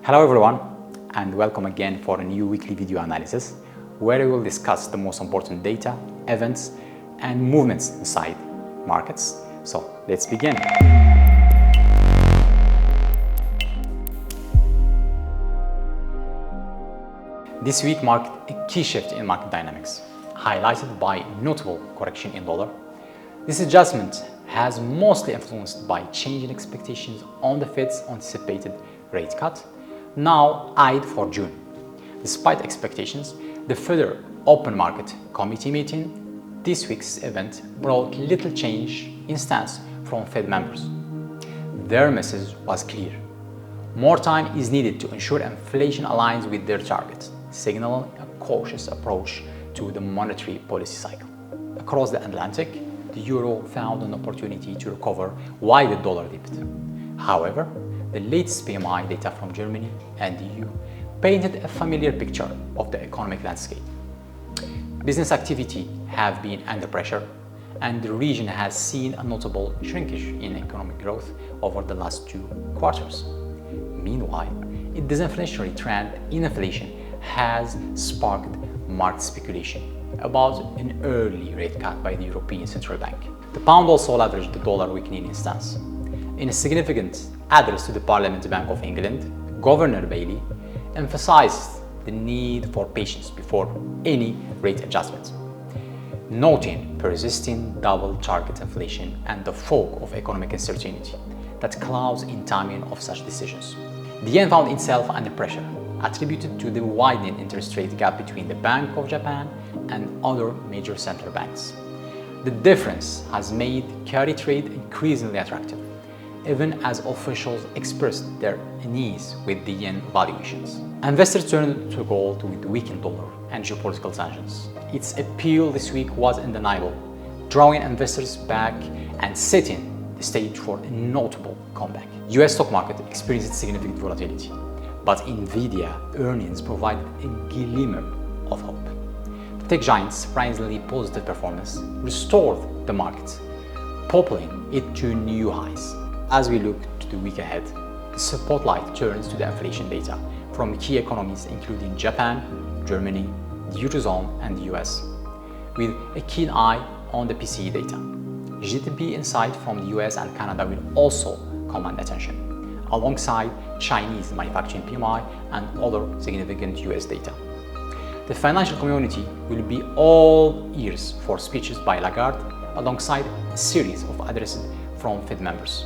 Hello everyone, and welcome again for a new weekly video analysis where we will discuss the most important data, events and movements inside markets. So let's begin. This week marked a key shift in market dynamics, highlighted by notable correction in dollar. This adjustment has mostly influenced by changing expectations on the Fed's anticipated rate cut, now eyed for June. Despite expectations, the further open market committee meeting, this week's event brought little change in stance from Fed members. Their message was clear. More time is needed to ensure inflation aligns with their target, signaling a cautious approach to the monetary policy cycle. Across the Atlantic, the euro found an opportunity to recover while the dollar dipped. However, the latest PMI data from Germany and the EU painted a familiar picture of the economic landscape. Business activity have been under pressure, and the region has seen a notable shrinkage in economic growth over the last 2 quarters. Meanwhile, a disinflationary trend in inflation has sparked market speculation about an early rate cut by the European Central Bank. The pound also leveraged the dollar weakening stance. In a significant address to the Parliament Bank of England, Governor Bailey emphasized the need for patience before any rate adjustment, noting persisting double target inflation and the fog of economic uncertainty that clouds in timing of such decisions. The yen found itself under pressure, attributed to the widening interest rate gap between the Bank of Japan and other major central banks. The difference has made carry trade increasingly attractive, even as officials expressed their unease with the yen valuations. Investors turned to gold with the weakened dollar and geopolitical tensions. Its appeal this week was undeniable, drawing investors back and setting the stage for a notable comeback. US stock market experienced significant volatility, but Nvidia earnings provided a glimmer of hope. The tech giant's surprisingly positive performance restored the market, propelling it to new highs. As we look to the week ahead, the spotlight turns to the inflation data from key economies including Japan, Germany, the Eurozone and the US, with a keen eye on the PCE data. GDP insight from the US and Canada will also command attention, alongside Chinese manufacturing PMI and other significant US data. The financial community will be all ears for speeches by Lagarde, alongside a series of addresses from Fed members,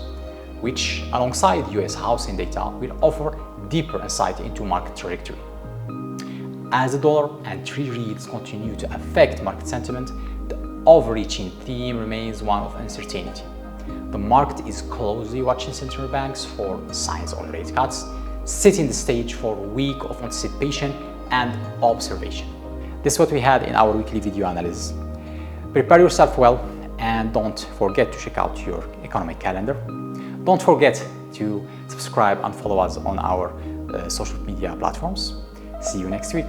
which, alongside US housing data, will offer deeper insight into market trajectory. As the dollar and Treasury yields continue to affect market sentiment, the overreaching theme remains one of uncertainty. The market is closely watching central banks for signs on rate cuts, setting the stage for a week of anticipation and observation. This is what we had in our weekly video analysis. Prepare yourself well and don't forget to check out your economic calendar. Don't forget to subscribe and follow us on our social media platforms. See you next week.